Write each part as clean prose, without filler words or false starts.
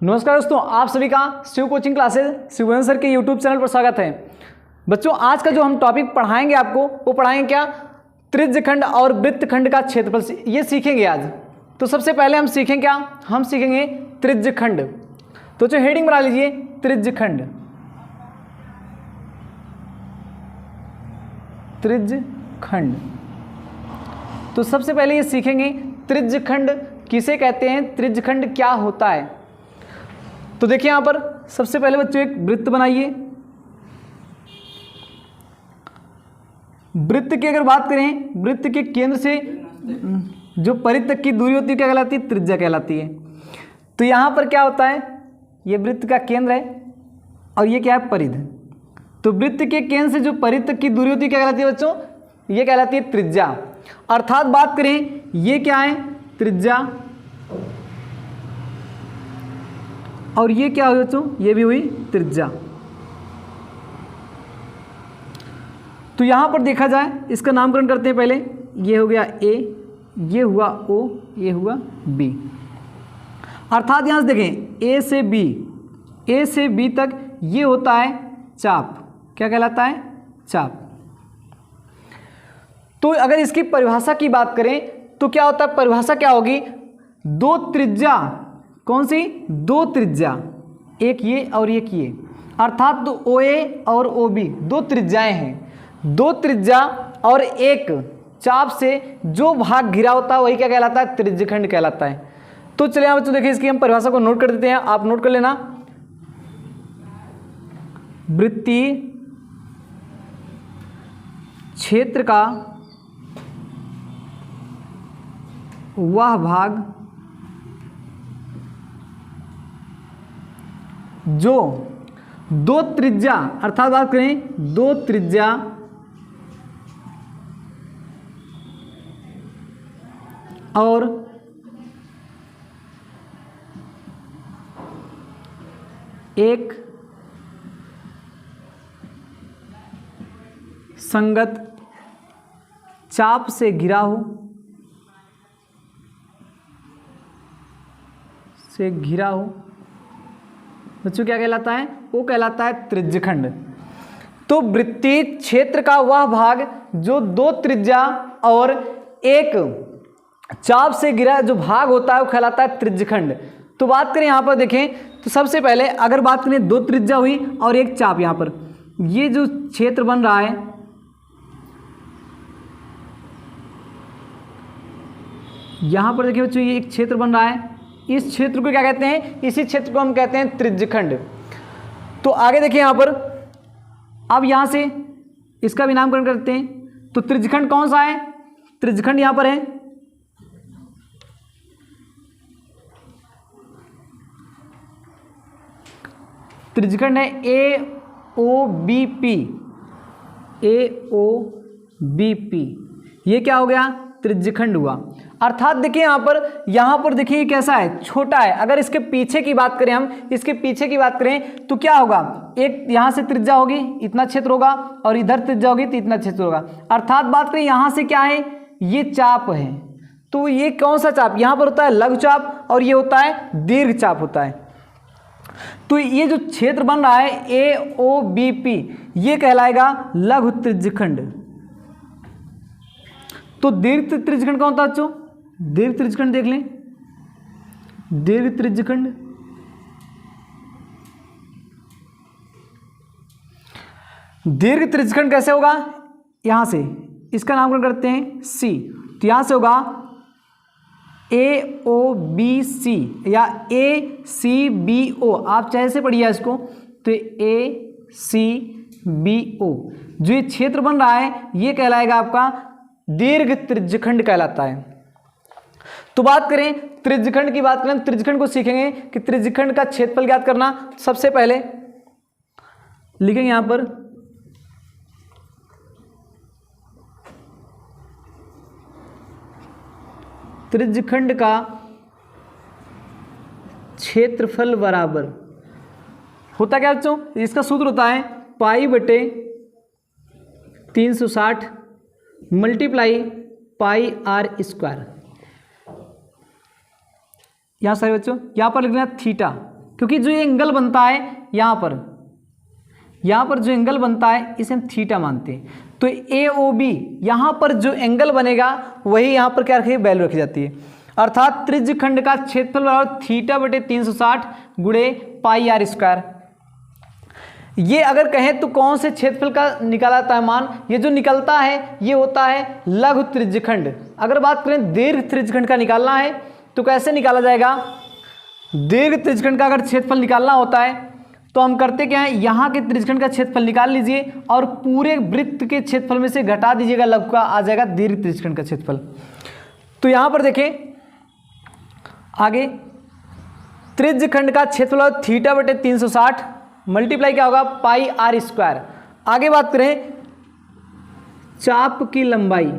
नमस्कार दोस्तों, आप सभी का Shiv coaching classes Shivan sir के यूट्यूब चैनल पर स्वागत है। बच्चों, आज का जो हम टॉपिक पढ़ाएंगे आपको वो पढ़ाएंगे क्या, त्रिज्यखंड और वृत्तखंड का क्षेत्रफल, ये सीखेंगे आज। तो सबसे पहले हम सीखेंगे क्या, हम सीखेंगे त्रिज्यखंड। तो जो हेडिंग बना लीजिए त्रिज्यखंड, त्रिज्यखंड। तो सबसे पहले ये सीखेंगे त्रिज्यखंड किसे कहते हैं, त्रिज्यखंड क्या होता है। तो देखिए यहां पर सबसे पहले बच्चों एक वृत्त बनाइए। वृत्त की अगर बात करें, वृत्त के केंद्र से जो परिध तक की दूरी होती है क्या कहलाती है, त्रिज्या कहलाती है। तो यहां पर क्या होता है, ये वृत्त का केंद्र है और ये क्या है, परिध। तो वृत्त के केंद्र से जो परिध तक की दूरी होती है क्या कहलाती है बच्चों, ये कहलाती है त्रिज्या। अर्थात बात करें ये क्या है, त्रिज्या, और ये क्या हुई बच्चों, ये भी हुई त्रिज्या। तो यहां पर देखा जाए इसका नामकरण करते हैं पहले। ये हो गया ए, ये हुआ ओ, ये हुआ बी। अर्थात यहां से देखें ए से बी, ए से बी तक ये होता है चाप, क्या कहलाता है, चाप। तो अगर इसकी परिभाषा की बात करें तो क्या होता है, परिभाषा क्या होगी, दो त्रिज्या, कौन सी, दो त्रिज्या, एक ये और एक ये, अर्थात तो ओ ए और ओ बी दो त्रिज्याएं हैं। दो त्रिज्या और एक चाप से जो भाग घिरा होता है वही क्या कहलाता है, त्रिज्यखंड कहलाता है। तो चलिए बच्चों देखिए इसकी हम परिभाषा को नोट कर देते हैं, आप नोट कर लेना। वृत्तीय क्षेत्र का वह भाग जो दो त्रिज्या, अर्थात बात करें दो त्रिज्या और एक संगत चाप से घिरा हो, से घिरा हो, बच्चों क्या कहलाता है, वो कहलाता है त्रिज्यखंड। तो वृत्तीय क्षेत्र का वह भाग जो दो त्रिज्या और एक चाप से घिरा जो भाग होता है वो कहलाता है त्रिज्यखंड। तो बात करें यहां पर देखें तो सबसे पहले अगर बात करें दो त्रिज्या हुई और एक चाप, यहां पर ये जो क्षेत्र बन रहा है, यहां पर देखिए बच्चों ये एक क्षेत्र बन रहा है, इस क्षेत्र को क्या कहते हैं, इसी क्षेत्र को हम कहते हैं त्रिज्यखंड। तो आगे देखिए यहां पर, अब यहां से इसका भी नामकरण करते हैं। तो त्रिज्यखंड कौन सा है, त्रिज्यखंड यहां पर है त्रिज्यखंड है ए ओ बी पी, ए ओ बी पी, ये क्या हो गया, त्रिज्यखंड हुआ। अर्थात देखिए यहां पर देखिए कैसा है, छोटा है। अगर इसके पीछे की बात करें, हम इसके पीछे की बात करें तो क्या होगा, एक यहां से त्रिज्या होगी, इतना क्षेत्र होगा, और इधर त्रिज्या होगी तो इतना क्षेत्र होगा। अर्थात बात करें यहां से क्या है, ये चाप है। तो ये कौन सा चाप, यहां पर होता है लघु चाप और ये होता है दीर्घ चाप होता है। तो ये जो क्षेत्र बन रहा है ए ओ बी पी, ये कहलाएगा लघु त्रिज्यखंड। तो दीर्घ त्रिज्यखंड कौन था बच्चों, दीर्घ त्रिज्यखंड देख लें, दीर्घ त्रिज्यखंड, दीर्घ त्रिज्यखंड कैसे होगा, यहां से इसका नामकरण करते हैं सी। तो यहां से होगा ए ओ बी सी या ए सी बी ओ, आप चाहे से पढ़िए इसको। तो ए सी बी ओ जो ये क्षेत्र बन रहा है ये कहलाएगा आपका दीर्घ त्रिज्यखंड कहलाता है। तो बात करें त्रिज्यखंड की, बात करें त्रिज्यखंड को सीखेंगे कि त्रिज्यखंड का क्षेत्रफल ज्ञात करना। सबसे पहले लिखेंगे यहां पर त्रिज्यखंड का क्षेत्रफल बराबर होता क्या बच्चों, इसका सूत्र होता है पाई बटे 360 मल्टीप्लाई पाई आर स्क्वायर। यहाँ सारे बच्चों यहाँ पर लिखना थीटा, क्योंकि जो ये एंगल बनता है यहाँ पर जो एंगल बनता है इसे हम थीटा मानते हैं। तो AOB यहाँ पर जो एंगल बनेगा वही यहाँ पर क्या रखी वैल्यू रखी जाती है, अर्थात त्रिज्यखंड का क्षेत्रफल बराबर थीटा बटे 360 गुणे पाई आर स्क्वायर। ये अगर कहें तो कौन से क्षेत्रफल का निकाला जाता है मान, ये जो निकलता है ये होता है लघु त्रिज्यखंड। अगर बात करें दीर्घ त्रिज्यखंड का निकालना है तो कैसे निकाला जाएगा, दीर्घ त्रिज्यखंड का अगर क्षेत्रफल निकालना होता है तो हम करते क्या है, यहाँ के त्रिज्यखंड का क्षेत्रफल निकाल लीजिए और पूरे वृत्त के क्षेत्रफल में से घटा दीजिएगा लघु का, आ जाएगा दीर्घ त्रिज्यखंड का क्षेत्रफल। तो यहाँ पर देखें आगे त्रिज्यखंड का क्षेत्रफल थीटा बटे 360 मल्टीप्लाई क्या होगा पाई आर स्क्वायर। आगे बात करें चाप की लंबाई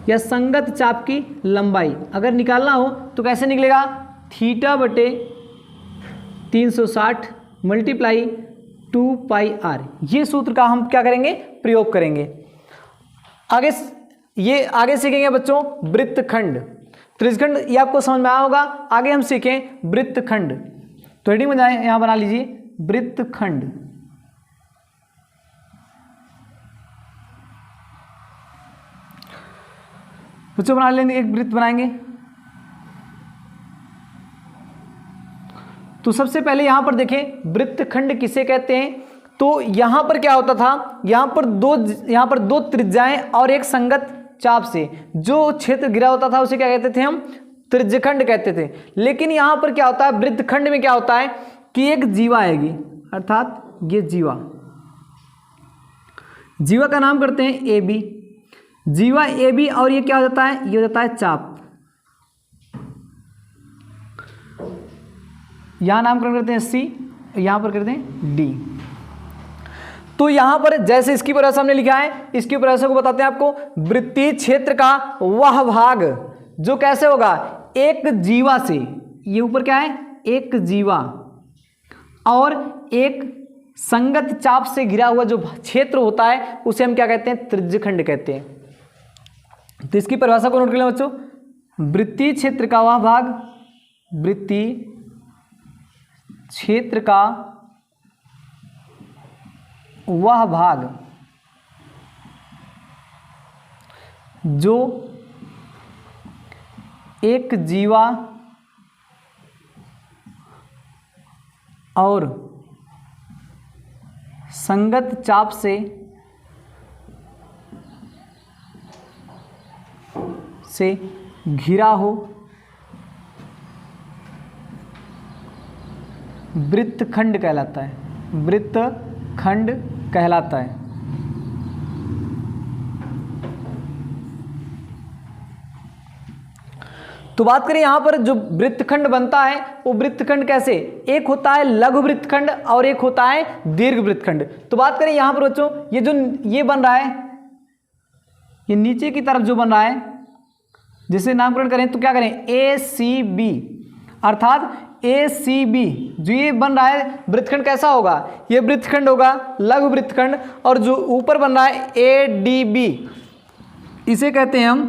या संगत चाप की लंबाई अगर निकालना हो तो कैसे निकलेगा, थीटा बटे 360 मल्टीप्लाई 2 पाई आर। ये सूत्र का हम क्या करेंगे, प्रयोग करेंगे। आगे सीखेंगे बच्चों वृत्तखंड। त्रिज्यखंड ये आपको समझ में आया होगा, आगे हम सीखें वृत्तखंड। तो हेडिंग में जाए, यहां बना लीजिए वृत्तखंड। बच्चों बना लेंगे, एक वृत्त बनाएंगे। तो सबसे पहले यहां पर देखें वृत्तखंड किसे कहते हैं। तो यहां पर क्या होता था, यहां पर दो त्रिज्याएं और एक संगत चाप से जो क्षेत्र घिरा होता था उसे क्या कहते थे, हम त्रिज्यखंड कहते थे। लेकिन यहां पर क्या होता है, वृत्तखंड में क्या होता है कि एक जीवा आएगी, अर्थात ये जीवा का नाम करते हैं AB, जीवा AB, और ये क्या हो जाता है, ये हो जाता है चाप। यहां नामकरण करते हैं C, यहां पर करते हैं D। तो यहां पर जैसे इसकी परिभाषा हमने लिखा है, इसकी परिभाषा को बताते हैं आपको। वृत्तीय क्षेत्र का वह भाग जो कैसे होगा, एक जीवा से, ये ऊपर क्या है एक जीवा और एक संगत चाप से घिरा हुआ जो क्षेत्र होता है उसे हम क्या कहते हैं, त्रिज्यखंड कहते हैं। तो इसकी परिभाषा को नोट कर लें बच्चों, वृत्तीय क्षेत्र का वह भाग, वृत्तीय क्षेत्र का वह भाग जो एक जीवा और संगत चाप से घिरा हो, वृत्तखंड कहलाता है, वृत्तखंड कहलाता है। तो बात करें यहां पर जो वृत्तखंड बनता है वो वृत्तखंड कैसे, एक होता है लघु वृत्तखंड और एक होता है दीर्घ वृत्तखंड। तो बात करें यहां पर बच्चों ये बन रहा है, ये नीचे की तरफ जो बन रहा है जिसे नामकरण करें तो क्या करें ACB, अर्थात ACB जो ये बन रहा है वृत्तखंड कैसा होगा, ये वृत्तखंड होगा लघु वृत्तखंड। और जो ऊपर बन रहा है ADB इसे कहते हैं हम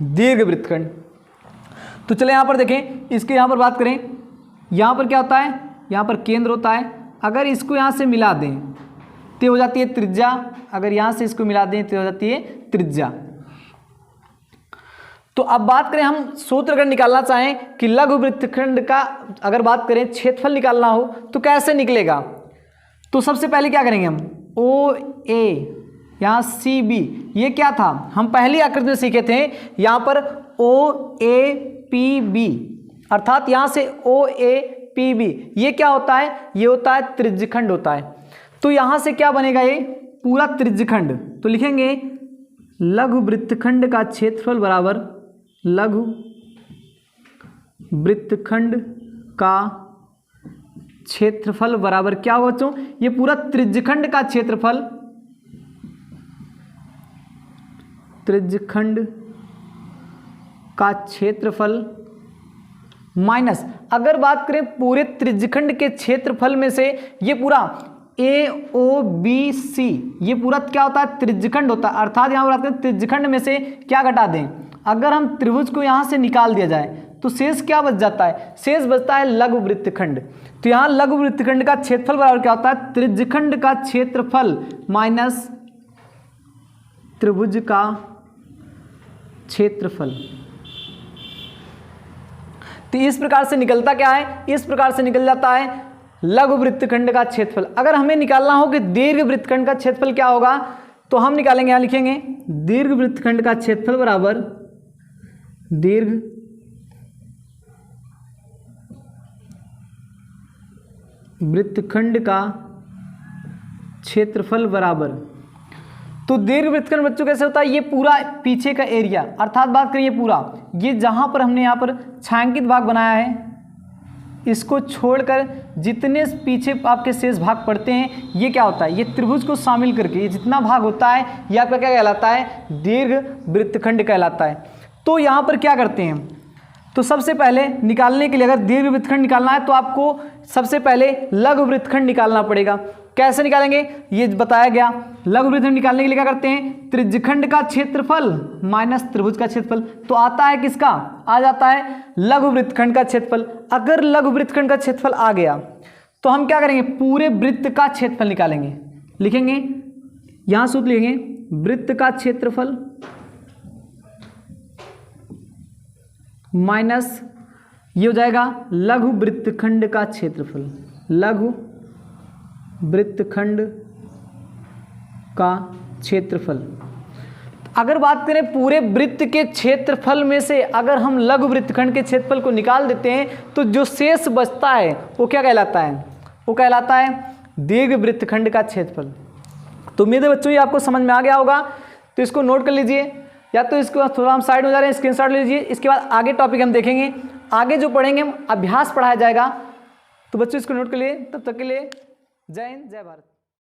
दीर्घ वृत्तखंड। तो चले यहाँ पर देखें, इसके यहाँ पर बात करें, यहाँ पर क्या होता है, यहाँ पर केंद्र होता है। अगर इसको यहाँ से मिला दें तो हो जाती है त्रिज्या, अगर यहाँ से इसको मिला दें तो हो जाती है त्रिज्या। तो अब बात करें हम सूत्र अगर निकालना चाहें कि लघु वृत्तखंड का अगर बात करें क्षेत्रफल निकालना हो तो कैसे निकलेगा। तो सबसे पहले क्या करेंगे हम OA यहाँ CB, ये क्या था हम पहली आकृति में सीखे थे, यहाँ पर OAPB, अर्थात यहाँ से OAPB ये क्या होता है, ये होता है त्रिज्यखंड होता है। तो यहाँ से क्या बनेगा, ये पूरा त्रिज्यखंड। तो लिखेंगे लघु वृत्तखंड का क्षेत्रफल बराबर लघु वृत्तखंड का क्षेत्रफल बराबर क्या होगा बच्चों, ये पूरा त्रिज्यखंड का क्षेत्रफल, त्रिज्यखंड का क्षेत्रफल माइनस, अगर बात करें पूरे त्रिज्यखंड के क्षेत्रफल में से ये पूरा AOBC ये पूरा क्या होता है त्रिज्यखंड होता है। अर्थात यहाँ पर बात करें त्रिज्यखंड में से क्या घटा दें, अगर हम त्रिभुज को यहाँ से निकाल दिया जाए तो शेष क्या बच जाता है, शेष बचता है लघु वृत्तखंड। तो यहाँ लघु वृत्तखंड का क्षेत्रफल बराबर क्या होता है, त्रिज्यखंड का क्षेत्रफल माइनस त्रिभुज का क्षेत्रफल। तो इस प्रकार से निकलता क्या है, इस प्रकार से निकल जाता है लघु वृत्तखंड का क्षेत्रफल। अगर हमें निकालना हो कि दीर्घ वृत्तखंड का क्षेत्रफल क्या होगा, तो हम निकालेंगे, यहां लिखेंगे दीर्घ वृत्तखंड का क्षेत्रफल बराबर दीर्घ वृत्तखंड का क्षेत्रफल बराबर। तो दीर्घ वृत्तखंड बच्चों कैसे होता है, ये पूरा पीछे का एरिया, अर्थात बात करें ये पूरा, ये जहां पर हमने यहाँ पर छायांकित भाग बनाया है, इसको छोड़कर जितने पीछे आपके शेष भाग पड़ते हैं, ये क्या होता है, ये त्रिभुज को शामिल करके ये जितना भाग होता है, ये आपका क्या कहलाता है, दीर्घ वृत्तखंड कहलाता है। तो यहाँ पर क्या करते हैं, तो सबसे पहले निकालने के लिए, अगर दीर्घ वृत्तखंड निकालना है तो आपको सबसे पहले लघु वृत्तखंड निकालना पड़ेगा। कैसे निकालेंगे, ये बताया गया। लघु वृत्तखंड निकालने के लिए क्या करते हैं, त्रिज्यखंड का क्षेत्रफल माइनस त्रिभुज का क्षेत्रफल। तो आता है किसका, आ जाता है लघु वृत्तखंड का क्षेत्रफल। अगर लघु वृत्तखंड का क्षेत्रफल आ गया तो हम क्या करेंगे, पूरे वृत्त का क्षेत्रफल निकालेंगे। लिखेंगे, यहां सूत्र लिखेंगे, वृत्त का क्षेत्रफल माइनस ये हो जाएगा लघु वृत्तखंड का क्षेत्रफल, लघु वृत्तखंड का क्षेत्रफल। अगर बात करें पूरे वृत्त के क्षेत्रफल में से अगर हम लघु वृत्तखंड के क्षेत्रफल को निकाल देते हैं तो जो शेष बचता है वो क्या कहलाता है, वो कहलाता है दीर्घ वृत्तखंड का क्षेत्रफल। तो उम्मीद है बच्चों ये आपको समझ में आ गया होगा। तो इसको नोट कर लीजिए, या तो इसको थोड़ा हम साइड में जा रहे हैं, स्क्रीनशॉट लीजिए। इसके बाद आगे टॉपिक हम देखेंगे, आगे जो पढ़ेंगे हम अभ्यास पढ़ाया जाएगा। तो बच्चों इसको नोट कर लिए, तब तक के लिए जय हिंद जय भारत।